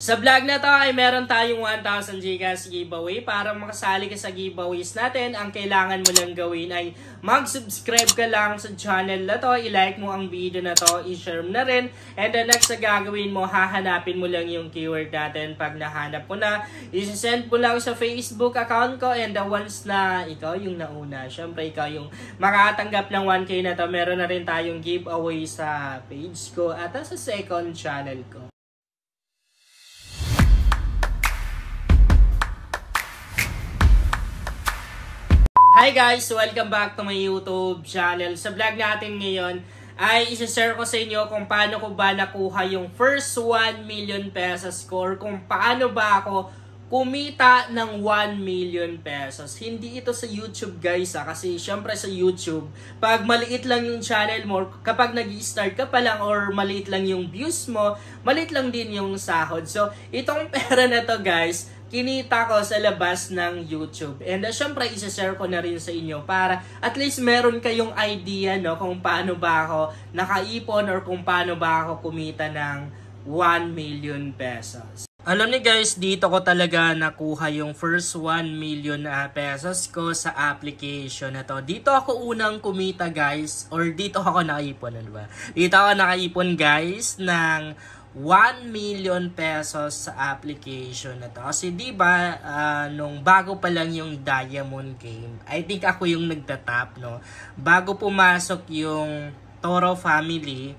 Sa vlog na to ay meron tayong 1,000 GCash giveaway. Para makasali ka sa giveaways natin, ang kailangan mo lang gawin ay mag-subscribe ka lang sa channel na to, i-like mo ang video na to, i-share mo na rin, and the next na gagawin mo, hahanapin mo lang yung keyword natin. Pag nahanap mo na, isi-send mo lang sa Facebook account ko, and the ones na ikaw yung nauna, syempre ikaw yung makatanggap ng 1K na to. Meron na rin tayong giveaway sa page ko at sa second channel ko. Hi guys! Welcome back to my YouTube channel. Sa vlog natin ngayon ay isa-share ko sa inyo kung paano ko ba nakuha yung first 1 million pesos score. Kung paano ba ako kumita ng 1 million pesos. Hindi ito sa YouTube guys kasi syempre sa YouTube, pag maliit lang yung channel mo, kapag nag-i-start ka pa lang or maliit lang yung views mo, maliit lang din yung sahod. So itong pera na to guys, kinita ko sa labas ng YouTube. And syempre, isa-share ko na rin sa inyo para at least meron kayong idea no, kung paano ba ako nakaipon or kung paano ba ako kumita ng 1 million pesos. Alam niyo guys, dito ko talaga nakuha yung first 1 million pesos ko sa application na to. Dito ako unang kumita guys, or dito ako nakaipon, ano ba? Dito ako nakaipon guys ng 1 million pesos sa application na to. Kasi diba, nung bago pa lang yung Diamond Game, I think ako yung nagtatap, no? Bago pumasok yung Toro Family,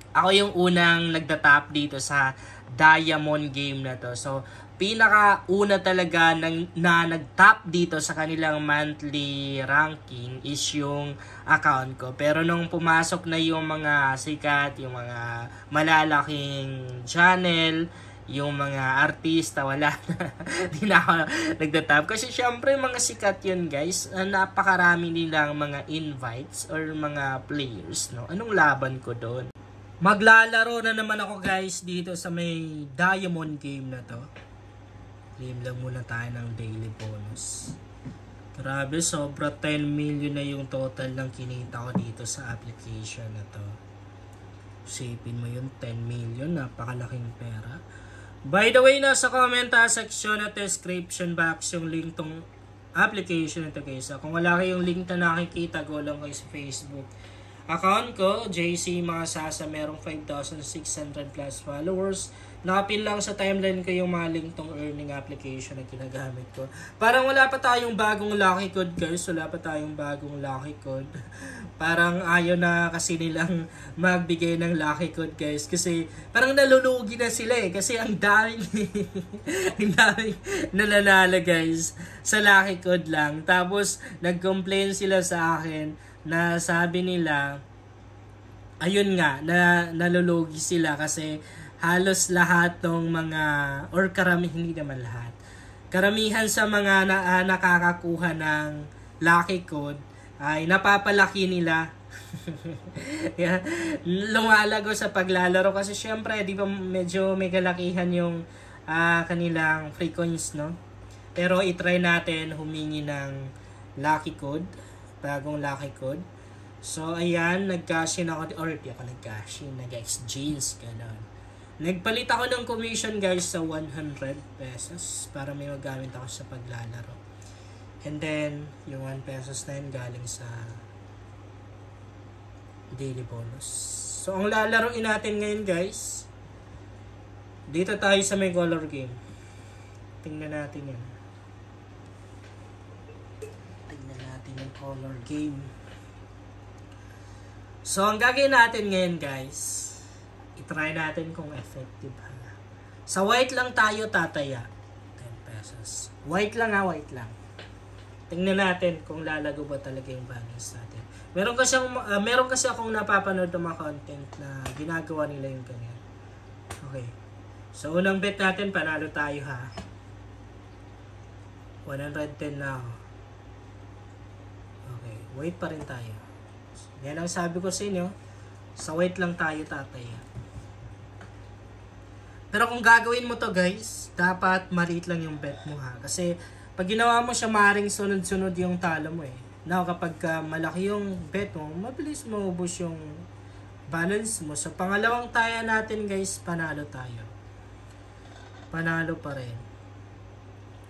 ako yung unang nagtatap dito sa Diamond Game na to. So, pinaka-una talaga na nag-top dito sa kanilang monthly ranking is yung account ko. Pero nung pumasok na yung mga sikat, yung mga malalaking channel, yung mga artista, wala na. Di na ako nagtatap. Kasi syempre mga sikat yun guys. Napakarami nilang mga invites or mga players. No? Anong laban ko doon? Maglalaro na naman ako guys dito sa may Diamond Game na to. Claim lang muna tayo ng daily bonus. Grabe, sobra 10 million na yung total ng kinita ko dito sa application na to. Sipin mo yun, 10 million, napakalaking pera. By the way, nasa comment section at description box yung link tong application na to guys. Kung wala kayong link na nakikita, go lang kayo sa Facebook account ko, JC Makasasa, merong 5,600 plus followers. Nakapin lang sa timeline ko yung mga link tong earning application na ginagamit ko. Parang wala pa tayong bagong lucky code guys. Wala pa tayong bagong lucky code. Parang ayaw na kasi nilang magbigay ng lucky code guys. Kasi parang nalulugi na sila eh. Kasi ang daming ang daming nalalala guys sa lucky code lang. Tapos nag-complain sila sa akin na sabi nila, ayun nga, na nalulugi sila kasi halos lahat ng mga, or hindi naman lahat, karamihan sa mga nakakakuha ng lucky code ay napapalaki nila. Lumalago sa paglalaro kasi syempre, di ba medyo may kalakihan yung kanilang free coins, no? Pero itry natin humingi ng lucky code. Bagong lucky code. So, ayan, nag-cash-in ako, or di ako nag-cash-in, nag-exchange, gano'n. Nagpalit ako ng commission, guys, sa 100 pesos para may magamit ako sa paglalaro. And then, yung 1 pesos na yun galing sa daily bonus. So, ang lalaroin natin ngayon, guys, dito tayo sa may color game. Tingnan natin yan. Yung color game. So, ang gagawin natin ngayon guys, itry natin kung effective ha. Sa white lang tayo tataya. 10 pesos. White lang ha, white lang. Tingnan natin kung lalago ba talaga yung balance natin. Meron kasi akong napapanood ng mga content na ginagawa nila yung ganyan. Okay. So, unang bet natin, panalo tayo ha. 110 na ako. Okay, wait pa rin tayo. Yan ang sabi ko sa inyo. Sa wait lang tayo tataya. Pero kung gagawin mo to guys, dapat maliit lang yung bet mo ha. Kasi pag ginawa mo siya, maaaring sunod-sunod yung talo mo eh. Now kapag malaki yung bet mo, mabilis maubos yung balance mo. Sa pangalawang taya natin guys, panalo tayo. Panalo pa rin.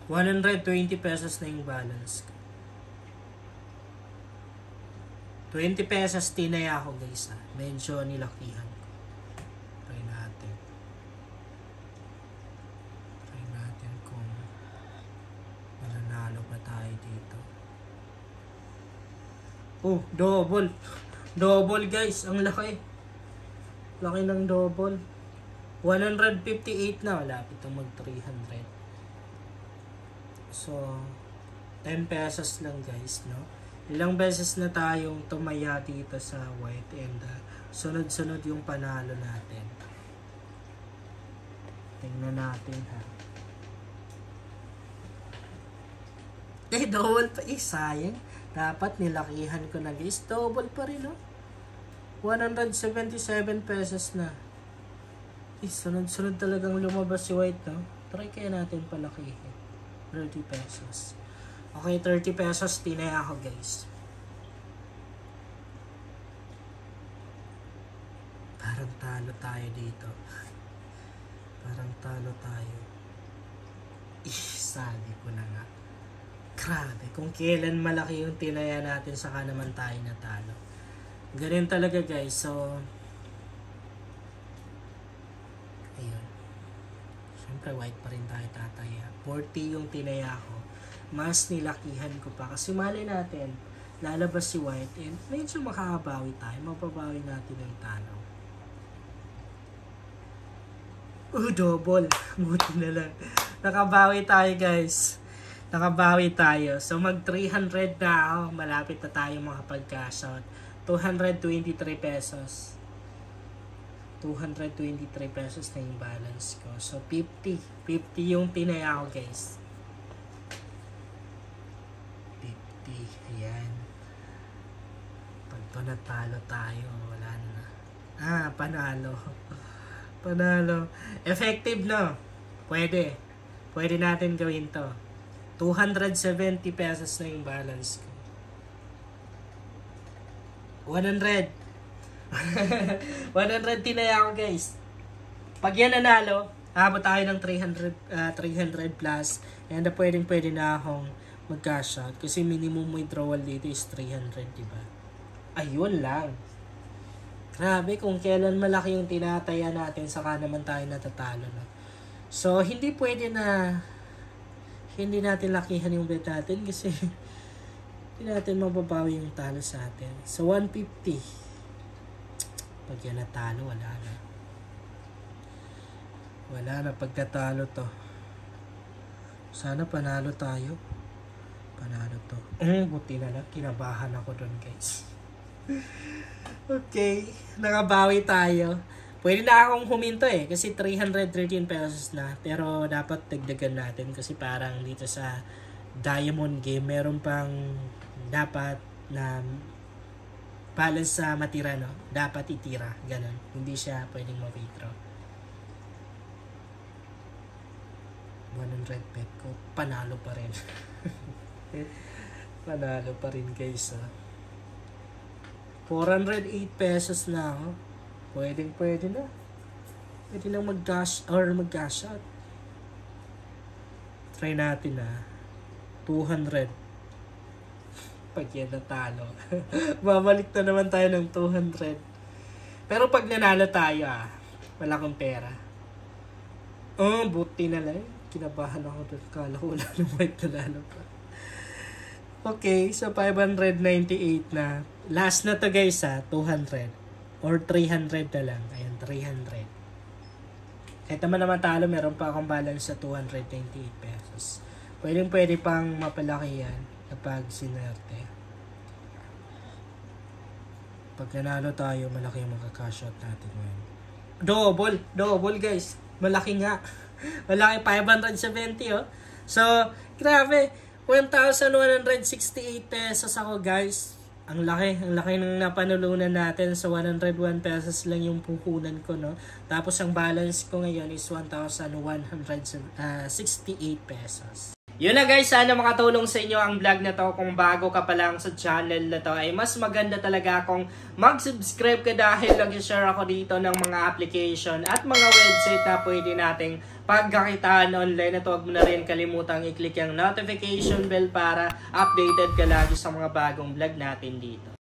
120 pesos na yung balance ko. 20 pesos tinaya ako guys ha. Medyo nilakihan ko. Try natin. Try natin kung mananalo pa tayo dito. Oh, double. Double guys. Ang laki. Laki ng double. 158 na. Malapit ang mag 300. So, 10 pesos lang guys, no? Ilang beses na tayong tumaya dito sa white and sunod-sunod yung panalo natin. Tingnan natin ha. Double pa. Sayang. Dapat nilakihan ko na guys. Double pa rin, no? 177 pesos na. Sunod-sunod talagang lumabas si white, no? Try kaya natin palakihin. 30 pesos. Okay, 30 pesos. Tinaya ako, guys. Parang talo tayo dito. Parang talo tayo. Sabi ko na nga. Grabe. Kung kailan malaki yung tinaya natin, saka naman tayo natalo. Ganun talaga, guys. So, ayun. Siyempre, white pa rin tayo tataya. 40 yung tinaya ko. Mas nilakihan ko pa. Kasi mali natin, lalabas si white and medyo makakabawi tayo. Mapabawi natin yung talo. Double. Buti na lang. Nakabawi tayo guys. Nakabawi tayo. So mag 300 na ako. Malapit na tayo makapag-cash out. 223 pesos. 223 pesos na yung balance ko. So 50. 50 yung tinaya ko guys. Ayan. Pag to natalo tayo, wala na. Panalo. Panalo. Effective, no? Pwede. Pwede natin gawin to. 270 pesos na yung balance ko. 100. 100 tinaya ko, guys. Pag yan nanalo, abot tayo ng 300 plus. And pwede na akong mag-cash out. Kasi minimum withdrawal dito is 300, diba? Ayun lang. Grabe, kung kailan malaki yung tinataya natin, saka naman tayo natatalo, no? So, hindi pwede na hindi natin lakihan yung bet natin kasi hindi natin mababawi yung talo sa atin. So, 150. Pag yan natalo, wala na. Wala na pagkatalo to. Sana panalo tayo. Panalo to. Buti na lang. Kinabahan ako doon, guys. Okay. Nakabawi tayo. Pwede na akong huminto eh. Kasi 313 pesos na. Pero dapat dagdagan natin. Kasi parang dito sa Diamond game, meron pang dapat na balance sa matira, no? Dapat itira. Ganon. Hindi siya pwedeng ma-withdraw. 100 pet ko. Panalo pa rin. Panalo pa rin guys, 408 pesos na ako. Pwede na. Pwede na mag-cash out. Try natin 200. Pag yan natalo. Babalik na naman tayo ng 200. Pero pag nanalo tayo wala akong pera. Buti na lang. Kinabahan ako doon. Kala ko wala nang white nanalo pa. Okay, so 598 na. Last na to guys 200. Or 300 na lang. Ayan, 300. Kahit naman talo, meron pa akong balance sa 298 pesos. Pwede pang mapalaki yan kapag sinerte. Pag nanalo tayo, malaki yung magka-cash out natin ngayon. Double guys. Malaki nga. Malaki, 570 So, grabe. 1,168 pesos ako guys. Ang laki ng napanulunan natin. So 101 pesos lang yung puhunan ko, no. Tapos ang balance ko ngayon is 1,168 pesos. Yun na guys, sana makatulong sa inyo ang vlog na to. Kung bago ka pa lang sa channel na to, ay mas maganda talaga kung mag-subscribe ka dahil nag-share ako dito ng mga application at mga website na pwede nating pagkakitaan online. At huwag mo na rin kalimutang i-click yung notification bell para updated ka lagi sa mga bagong vlog natin dito.